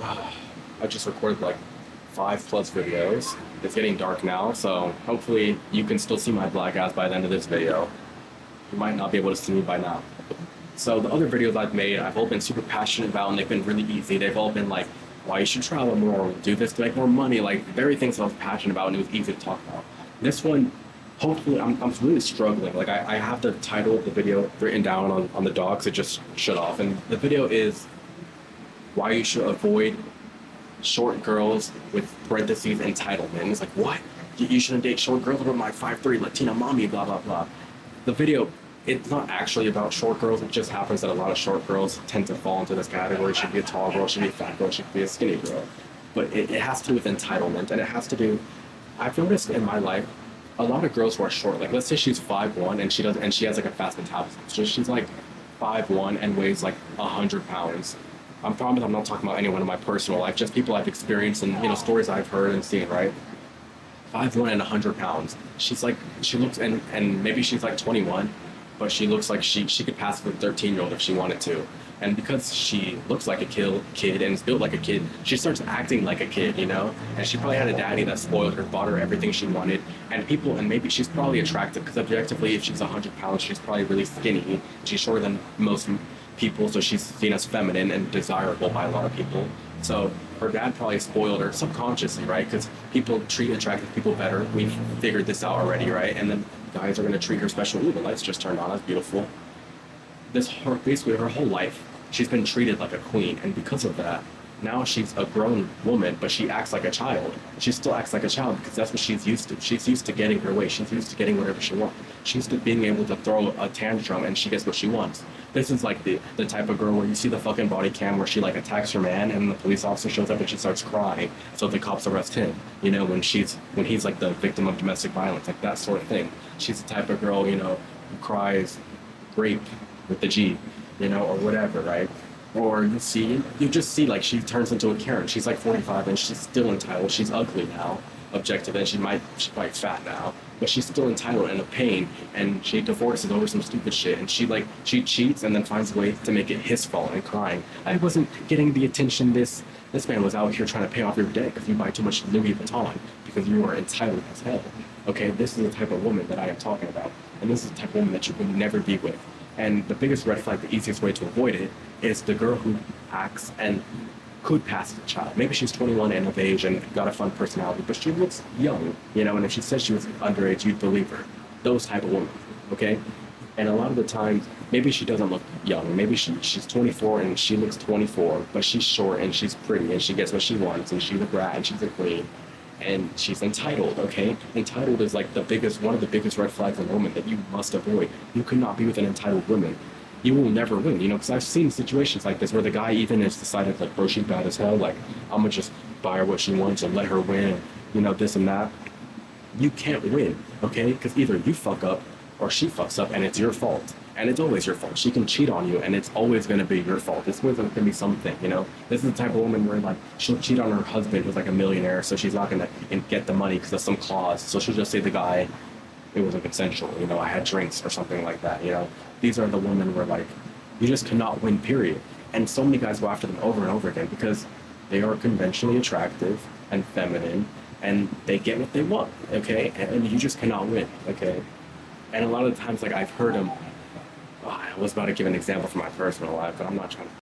I just recorded like 5+ videos. It's getting dark now, so hopefully you can still see my black ass by the end of this video. You might not be able to see me by now. So the other videos I've made, I've all been super passionate about, and they've been really easy. They've all been like, why you should travel more, do this to make more money, like very things I was passionate about, and it was easy to talk about. This one, hopefully, I'm really struggling. Like I have the title of the video written down on the docs. It just shut off, and the video is why you should avoid short girls with parentheses entitlement. It's like, what? You shouldn't date short girls with my 5'3" Latina mommy, blah, blah, blah. The video, it's not actually about short girls. It just happens that a lot of short girls tend to fall into this category. Should be a tall girl, should be a fat girl, should be a skinny girl. But it has to do with entitlement, and it has to do, I've noticed in my life, a lot of girls who are short, like let's say she's 5'1" and she has like a fast metabolism. So she's like 5'1" and weighs like 100 pounds. I promise I'm not talking about anyone in my personal life, just people I've experienced and stories I've heard and seen, right? 5'1" and 100 pounds. She's like, she looks, and maybe she's like 21, but she looks like she could pass for a 13-year-old if she wanted to. And because she looks like a kid and is built like a kid, she starts acting like a kid, And she probably had a daddy that spoiled her, bought her everything she wanted. And maybe she's probably attractive because objectively, if she's 100 pounds, she's probably really skinny. She's shorter than most people, so she's seen as feminine and desirable by a lot of people. So her dad probably spoiled her subconsciously, right? Because people treat attractive people better. We've figured this out already, right? And then guys are going to treat her special. Ooh, the lights just turned on. That's beautiful. Basically her whole life, she's been treated like a queen, and because of that, now she's a grown woman, but she acts like a child. She still acts like a child because that's what she's used to. She's used to getting her way. She's used to getting whatever she wants. She's used to being able to throw a tantrum and she gets what she wants. This is like the type of girl where you see the fucking body cam where she like attacks her man and the police officer shows up and she starts crying. So the cops arrest him. When he's like the victim of domestic violence, like that sort of thing. She's the type of girl, who cries rape with the G, or whatever, right? Or you just see like she turns into a Karen. She's like 45 and she's still entitled. She's ugly now, objective, and she's probably fat now, but she's still entitled and a pain. And she divorces over some stupid shit, and she cheats and then finds a way to make it his fault and crying. I wasn't getting the attention this man was out here trying to pay off your debt because you buy too much Louis Vuitton because you are entitled as hell. Okay, this is the type of woman that I am talking about, and this is the type of woman that you would never be with. And the biggest red flag, the easiest way to avoid it, is the girl who acts and could pass as a child. Maybe she's 21 and of age and got a fun personality, but she looks young, and if she says she was underage, you'd believe her. Those type of women, okay? And a lot of the times, maybe she doesn't look young. Maybe she's 24 and she looks 24, but she's short and she's pretty and she gets what she wants and she's a brat and she's a queen. And she's entitled, okay? Entitled is like one of the biggest red flags in a woman that you must avoid. You cannot be with an entitled woman. You will never win, because I've seen situations like this where the guy even has decided, like, bro, she's bad as hell, like, I'm gonna just buy her what she wants and let her win, this and that. You can't win, okay? Because either you fuck up or she fucks up and it's your fault. And it's always your fault. She can cheat on you and it's always going to be your fault. It's always going to be something, This is the type of woman where, like, she'll cheat on her husband who's like a millionaire, so she's not going to get the money because of some clause. So she'll just say to the guy, it wasn't consensual, I had drinks or something like that, These are the women where, like, you just cannot win, period. And so many guys go after them over and over again because they are conventionally attractive and feminine and they get what they want, okay? And you just cannot win, okay? And a lot of the times, like, I've heard them, I was about to give an example from my personal life, but I'm not trying to